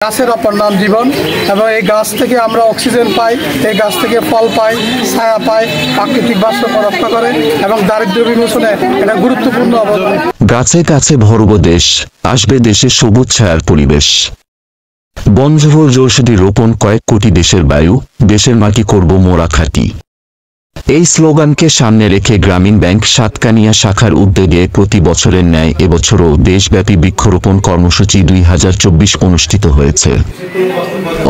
গাছের অপর নাম জীবন এবং এই গাছ থেকে আমরা অক্সিজেন পাই, এই গাছ থেকে ফল পাই, ছায়া পাই, প্রাকৃতিক ভারসাম্য রক্ষা করে এবং দারিদ্র্য বিমোচনে এটা গুরুত্বপূর্ণ অবদান। গাছে গাছে ভরব দেশ, আসবে দেশে সবুজ ছায়ার পরিবেশ। বনজঙ্গল ঔষধি রোপণ কয়েক কোটি দেশের বায়ু, দেশের মাটি করব মোরা খাঁটি। এই স্লোগানকে সামনে রেখে গ্রামীণ ব্যাংক সাতকানিয়া শাখার উদ্যোগে প্রতি বছরের ন্যায় এবছরও দেশব্যাপী বৃক্ষরোপণ কর্মসূচি 2024 অনুষ্ঠিত হয়েছে।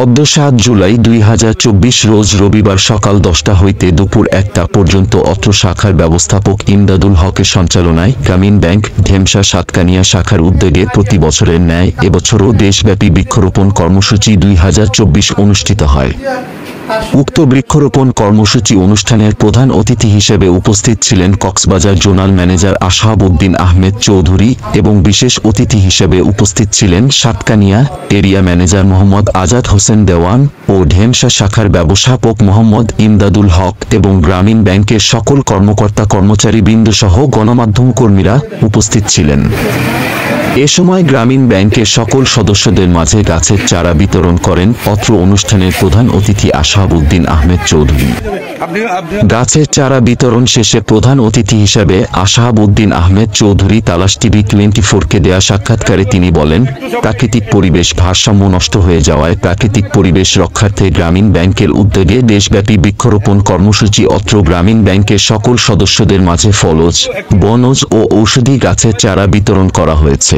অদ্য 7 জুলাই 2024 রোজ রবিবার সকাল 10টা হইতে দুপুর 1টা পর্যন্ত অত্র শাখার ব্যবস্থাপক ইমদাদুল হকের সঞ্চালনায় গ্রামীণ ব্যাংক ঢেমশা সাতকানিয়া শাখার উদ্যোগে প্রতি বছরের ন্যায় এবছরও দেশব্যাপী বৃক্ষরোপণ কর্মসূচি 2024 অনুষ্ঠিত হয়। উক্ত বৃক্ষরোপণ কর্মসূচি অনুষ্ঠানের প্রধান অতিথি হিসেবে উপস্থিত ছিলেন কক্সবাজার জোনাল ম্যানেজার আশহাব উদ্দিন আহমেদ চৌধুরী এবং বিশেষ অতিথি হিসেবে উপস্থিত ছিলেন সাতকানিয়া এরিয়া ম্যানেজার মোহাম্মদ আজাদ হোসেন দেওয়ান ও ঢেমশা শাখার ব্যবস্থাপক মোহাম্মদ ইমদাদুল হক এবং গ্রামীণ ব্যাংকের সকল কর্মকর্তা কর্মচারীবৃন্দ সহ গণমাধ্যম কর্মীরা উপস্থিত ছিলেন। এ সময় গ্রামীণ ব্যাংকের সকল সদস্যদের মাঝে গাছের চারা বিতরণ করেন অত্র অনুষ্ঠানের প্রধান অতিথি আশহাব উদ্দিন আহমেদ চৌধুরী। গাছের চারা বিতরণ শেষে প্রধান অতিথি হিসেবে আশহাব উদ্দিন আহমেদ চৌধুরী তালাশ টিভি 24কে দেয়া সাক্ষাৎকারে তিনি বলেন, প্রাকৃতিক পরিবেশ ভারসাম্য নষ্ট হয়ে যাওয়ায় প্রাকৃতিক পরিবেশ রক্ষার্থে গ্রামীণ ব্যাংকের উদ্যোগে দেশব্যাপী বৃক্ষরোপণ কর্মসূচি অত্র গ্রামীণ ব্যাংকের সকল সদস্যদের মাঝে ফলজ, বনজ ও ঔষধি গাছের চারা বিতরণ করা হয়েছে।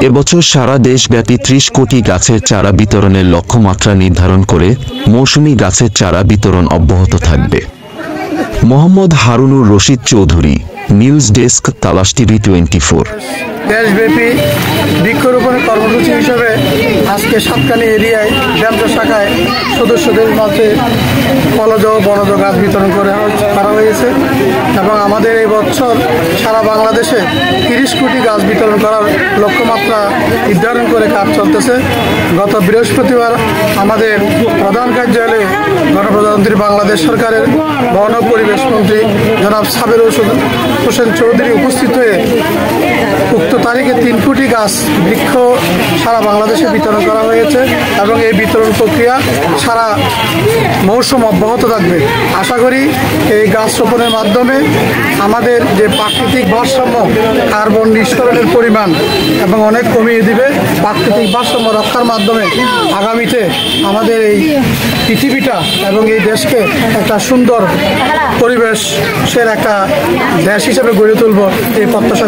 এবছর সারা দেশব্যাপী 30 কোটি গাছের চারা বিতরণের লক্ষ্যমাত্রা নির্ধারণ করে মৌসুমী গাছের চারা বিতরণ অব্যাহত থাকবে। মোহাম্মদ হারুনুর রশিদ চৌধুরী, নিউজ ডেস্ক, তালাশ টিভি 24। দেশব্যাপী বৃক্ষরোপণের কর্মসূচি হিসেবে আজকে সাতকানিয়া এরিয়ায় ঢেমশা শাখায় সদস্যদের মাঝে ফলজ ও বনজ গাছ বিতরণ করা হয়েছে এবং আমাদের এই বছর সারা বাংলাদেশে 30 কোটি গাছ বিতরণ করার লক্ষ্যমাত্রা নির্ধারণ করে কাজ চলতেছে। গত বৃহস্পতিবার আমাদের প্রধান কার্যালয়ে গণপ্রজাতন্ত্রী বাংলাদেশ সরকারের বন ও পরিবেশ মন্ত্রী জনাব সাবের হোসেন চৌধুরী উপস্থিত হয়ে উক্ত তারিখে 3 কোটি গাছ বৃক্ষ সারা বাংলাদেশে বিতরণ করা হয়েছে এবং এই বিতরণ প্রক্রিয়া সারা মৌসুম অব্যাহত থাকবে। আশা করি এই গাছ রোপণের মাধ্যমে আমাদের যে প্রাকৃতিক ভারসাম্য, কার্বন নিঃসরণের পরিমাণ এবং অনেক কমিয়ে দিবে। প্রাকৃতিক ভারসাম্য রক্ষার মাধ্যমে আগামীতে আমাদের এই পৃথিবীটা এবং এই দেশকে একটা সুন্দর পরিবেশের একটা দেশ হিসেবে গড়ে তুলব এই প্রত্যাশা।